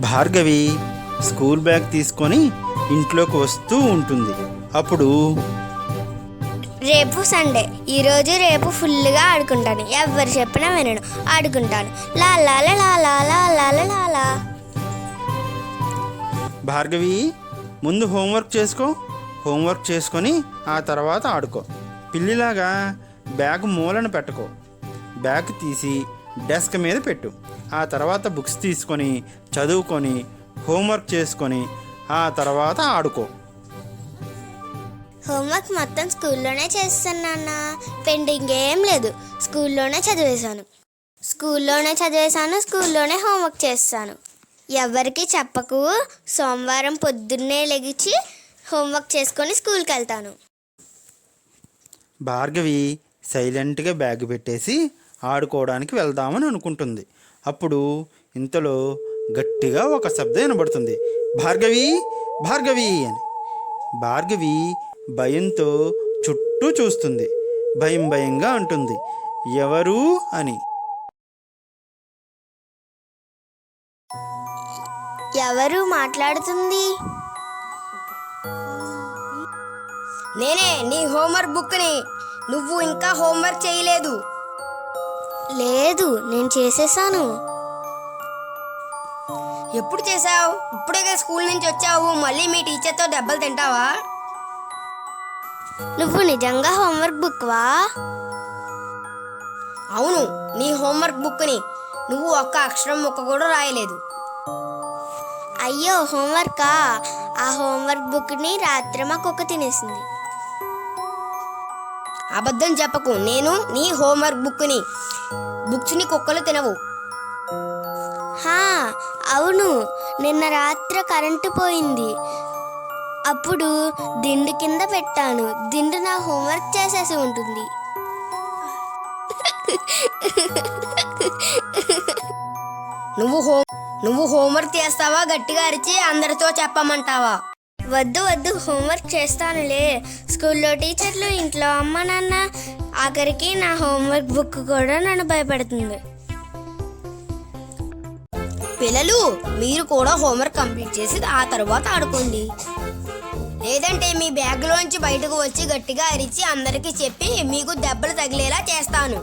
Bhargavi school bag తీసుకొని ఇంట్లోకి వస్తూ ఉంటుంది. అప్పుడు రేపు సండే, ఈరోజు రేపు ఫుల్గా ఆడుకుంటాను, ఎవరు చెప్పినా వినను, ఆడుకుంటాను, లా లా లా లా లా లా లా లా లా. భార్గవి ముందు హోంవర్క్ చేసుకో, హోంవర్క్ చేసుకొని ఆ తర్వాత ఆడుకో. పిల్లిలాగా బ్యాగ్ మూలను పెట్టుకో. బ్యాగ్ తీసి డెస్క్ మీద పెట్టు. ఆ తర్వాత బుక్స్ తీసుకొని చదువుకొని హోంవర్క్ చేసుకొని ఆ తర్వాత ఆడుకో. హోంవర్క్ మొత్తం స్కూల్లోనే చేస్తాను నాన్న, పెండింగ్ ఏం లేదు. స్కూల్లోనే చదివేశాను, హోంవర్క్ చేస్తాను. ఎవరికి చెప్పకు. సోమవారం పొద్దున్నే లెగిచి హోంవర్క్ చేసుకొని స్కూల్కి వెళ్తాను. భార్గవి సైలెంట్గా బ్యాగ్ పెట్టేసి ఆడుకోవడానికి వెళ్దామని అనుకుంటుంది. అప్పుడు ఇంతలో గట్టిగా ఒక శబ్దం వినబడుతుంది, భార్గవి భార్గవి అని. భార్గవి భయంతో చుట్టూ చూస్తుంది. భయంగా అంటుంది, ఎవరు అని. ఎవరు మాట్లాడుతుంది? నేనే, నీ హోంవర్క్ బుక్ని. నువ్వు ఇంకా హోంవర్క్ చేయలేదు. లేదు, నేను చేసేసాను. ఎప్పుడు చేసావు? ఇప్పుడే స్కూల్ నుంచి వచ్చావు, మళ్ళీ మీ టీచర్తో దెబ్బలు తింటావా? నువ్వు నిజంగా హోంవర్క్ బుక్వా? అవును, నీ హోంవర్క్ బుక్ని. నువ్వు ఒక్క అక్షరం ముక్క కూడా రాయలేదు. అయ్యో, హోంవర్కా? ఆ హోంవర్క్ బుక్ని రాత్రి మా కుక్క తినేసింది. అబద్ధం చెప్పకు. నేను నీ హోంవర్క్ బుక్స్ని కుక్కలు తినవు. అవును, నిన్న రాత్రి కరెంటు పోయింది. అప్పుడు దిండు కింద పెట్టాను. దిండు నా హోంవర్క్ చేసేసి ఉంటుంది. నువ్వు హోంవర్క్ చేస్తావా? గట్టిగా అరిచి అందరితో చెప్పమంటావా? వద్దు, హోంవర్క్ చేస్తానులే. స్కూల్లో టీచర్లు, ఇంట్లో అమ్మ నాన్న, ఆఖరికి నా హోంవర్క్ బుక్ కూడా నన్ను భయపెడుతుంది. పిల్లలు, మీరు కూడా హోంవర్క్ కంప్లీట్ చేసి ఆ తర్వాత ఆడుకోండి. లేదంటే మీ బ్యాగ్లోంచి బయటకు వచ్చి గట్టిగా అరిచి అందరికీ చెప్పి మీకు దెబ్బలు తగిలేలా చేస్తాను.